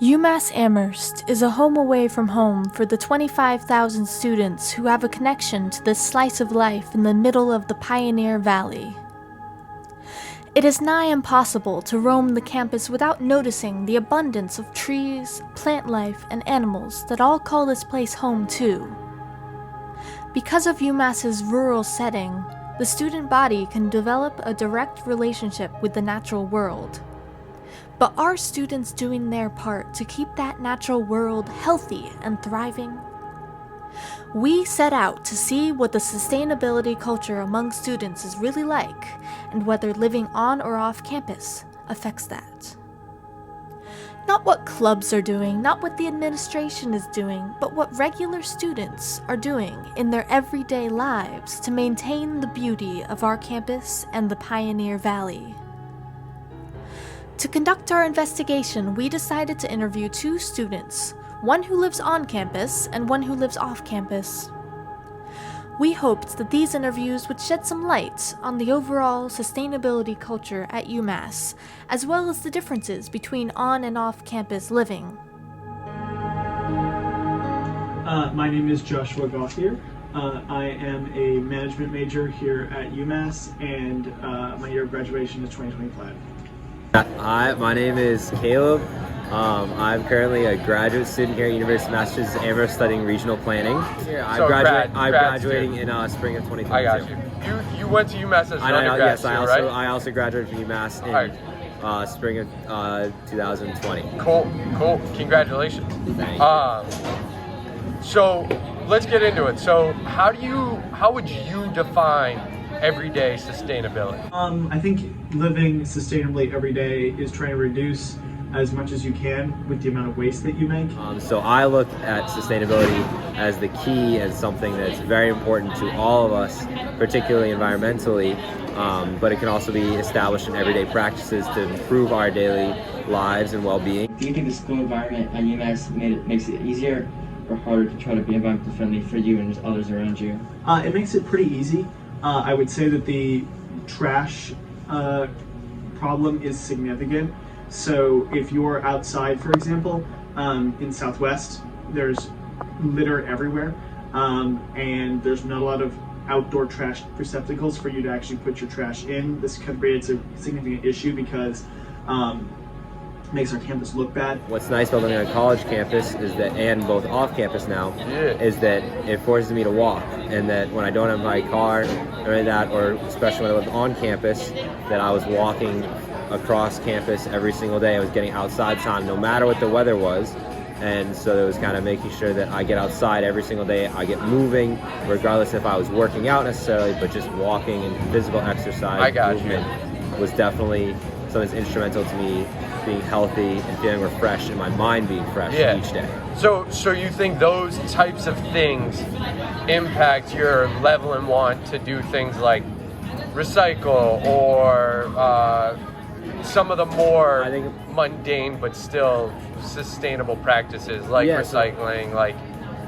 UMass Amherst is a home away from home for the 25,000 students who have a connection to this slice of life in the middle of the Pioneer Valley. It is nigh impossible to roam the campus without noticing the abundance of trees, plant life, and animals that all call this place home too. Because of UMass's rural setting, the student body can develop a direct relationship with the natural world. But are students doing their part to keep that natural world healthy and thriving? We set out to see what the sustainability culture among students is really like, and whether living on or off campus affects that. Not what clubs are doing, not what the administration is doing, but what regular students are doing in their everyday lives to maintain the beauty of our campus and the Pioneer Valley. To conduct our investigation, we decided to interview two students, one who lives on campus and one who lives off campus. We hoped that these interviews would shed some light on the overall sustainability culture at UMass, as well as the differences between on and off campus living. My name is Joshua Gauthier. I am a management major here at UMass, and my year of graduation is 2025. Hi, my name is Caleb. I'm currently a graduate student here at University of Massachusetts Amherst studying regional planning. I'm graduating in spring of 2022. I got you. You went to UMass as an undergrad, yes, right? I also graduated from UMass in spring of 2020. Cool. Congratulations. Thanks. So let's get into it. So how would you define everyday sustainability? I think living sustainably every day is trying to reduce as much as you can with the amount of waste that you make. So I look at sustainability as the key, as something that's very important to all of us, particularly environmentally, but it can also be established in everyday practices to improve our daily lives and well-being. Do you think the school environment at UMass makes it easier or harder to try to be environmentally friendly for you and others around you? It makes it pretty easy. I would say that the trash problem is significant. So if you're outside, for example, in Southwest, there's litter everywhere, and there's not a lot of outdoor trash receptacles for you to actually put your trash in. This creates a significant issue because it makes our campus look bad. What's nice about living on a college campus is that, and both off campus now, is that it forces me to walk, and that when I don't have my car or any of that, or especially when I lived on campus, that I was walking across campus every single day. I was getting outside time no matter what the weather was, and so it was kind of making sure that I get outside every single day. I get moving, regardless if I was working out necessarily, but just walking and physical exercise movement was definitely something that's instrumental to me being healthy and feeling refreshed, and my mind being fresh each day. So you think those types of things impact your level and want to do things like recycle or some of the more mundane but still sustainable practices like recycling, like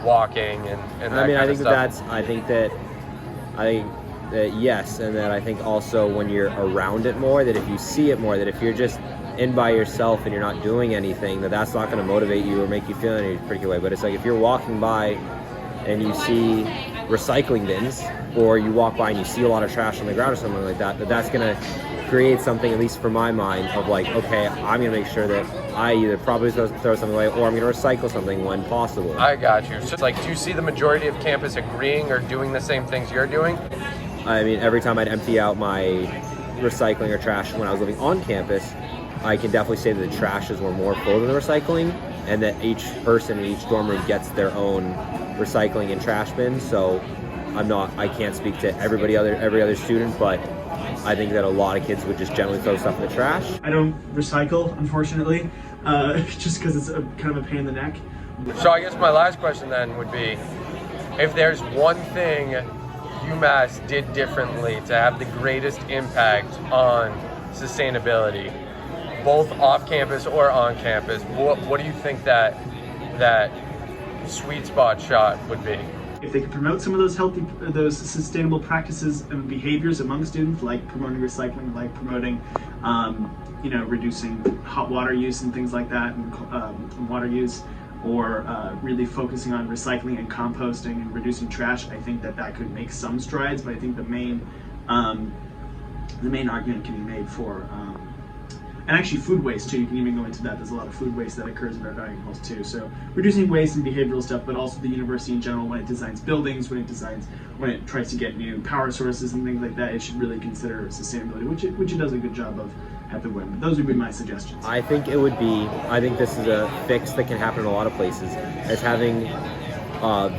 walking, and that kind of stuff? I think that yes, and that I think also when you're around it more, that if you see it more, that if you're just in by yourself and you're not doing anything, that's not going to motivate you or make you feel any particular way. But it's like if you're walking by and you see recycling bins, or you walk by and you see a lot of trash on the ground or something like that, that's going to create something, at least for my mind, of like, okay, I'm going to make sure that I either probably throw something away or I'm going to recycle something when possible. I got you. So it's like, do you see the majority of campus agreeing or doing the same things you're doing? I mean, every time I'd empty out my recycling or trash when I was living on campus, I can definitely say that the trashes were more full than the recycling, and that each person in each dorm room gets their own recycling and trash bin. So I can't speak to every other student, but I think that a lot of kids would just generally throw stuff in the trash. I don't recycle, unfortunately, just because it's kind of a pain in the neck. So I guess my last question then would be, if there's one thing UMass did differently to have the greatest impact on sustainability, both off campus or on campus, what do you think that sweet spot shot would be? If they could promote some of those sustainable practices and behaviors among students, like promoting recycling, like promoting reducing hot water use and things like that, and water use, or really focusing on recycling and composting and reducing trash, I think that could make some strides. But I think the main argument can be made for, and actually food waste too. You can even go into that. There's a lot of food waste that occurs in our dining halls too. So reducing waste and behavioral stuff, but also the university in general, when it designs buildings, when it tries to get new power sources and things like that, it should really consider sustainability, which it does a good job of at the WIM. Those would be my suggestions. I think this is a fix that can happen in a lot of places, is having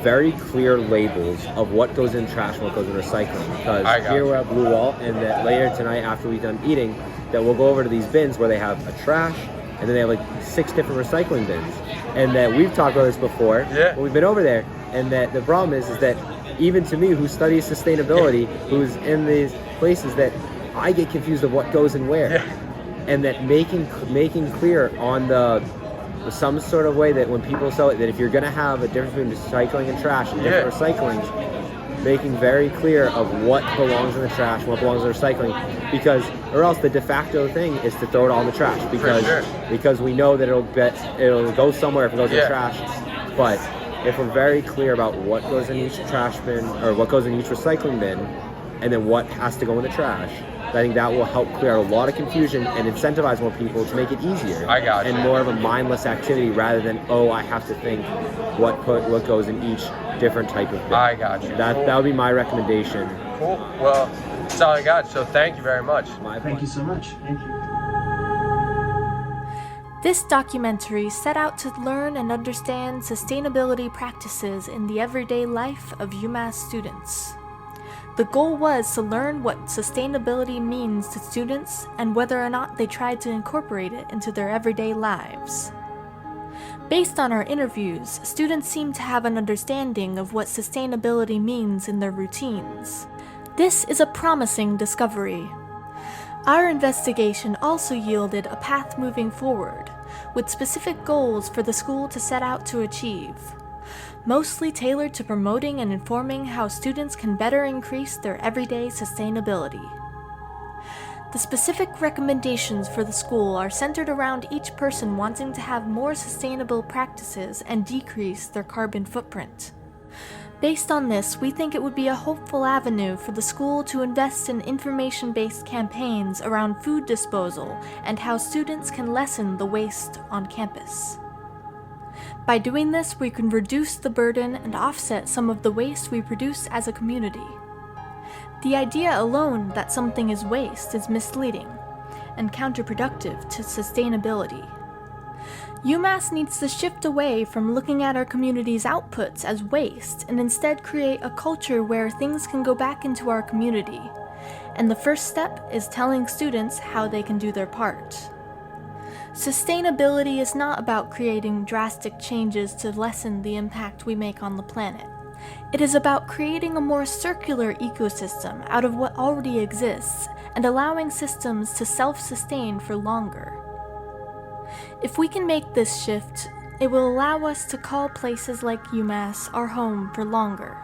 very clear labels of what goes in trash and what goes in recycling. Because here we're at Blue Wall, and that later tonight after we're done eating, that we'll go over to these bins where they have a trash, and then they have like 6 different recycling bins. And that we've talked about this before when we've been over there, and that the problem is that even to me, who studies sustainability, who's in these places, that I get confused of what goes in where. And that making clear on some sort of way that when people sell it, that if you're going to have a difference between recycling and trash and different recyclings, making very clear of what belongs in the trash and what belongs in recycling, or else the de facto thing is to throw it all in the trash, because we know that it'll go somewhere if it goes in the trash. But if we're very clear about what goes in each trash bin or what goes in each recycling bin, and then what has to go in the trash, I think that will help clear out a lot of confusion and incentivize more people to make it easier. And more of a mindless activity rather than, I have to think what goes in each different type of bin. I got you. That would be my recommendation. Cool. Well, that's all I got. So thank you very much. Thank you so much. Thank you. This documentary set out to learn and understand sustainability practices in the everyday life of UMass students. The goal was to learn what sustainability means to students and whether or not they tried to incorporate it into their everyday lives. Based on our interviews, students seem to have an understanding of what sustainability means in their routines. This is a promising discovery. Our investigation also yielded a path moving forward, with specific goals for the school to set out to achieve, mostly tailored to promoting and informing how students can better increase their everyday sustainability. The specific recommendations for the school are centered around each person wanting to have more sustainable practices and decrease their carbon footprint. Based on this, we think it would be a hopeful avenue for the school to invest in information-based campaigns around food disposal and how students can lessen the waste on campus. By doing this, we can reduce the burden and offset some of the waste we produce as a community. The idea alone that something is waste is misleading and counterproductive to sustainability. UMass needs to shift away from looking at our community's outputs as waste and instead create a culture where things can go back into our community. And the first step is telling students how they can do their part. Sustainability is not about creating drastic changes to lessen the impact we make on the planet. It is about creating a more circular ecosystem out of what already exists and allowing systems to self-sustain for longer. If we can make this shift, it will allow us to call places like UMass our home for longer,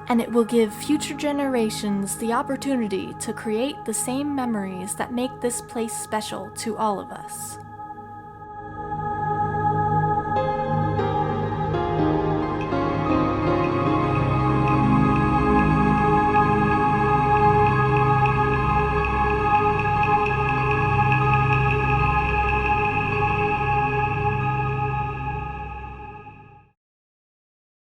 and it will give future generations the opportunity to create the same memories that make this place special to all of us.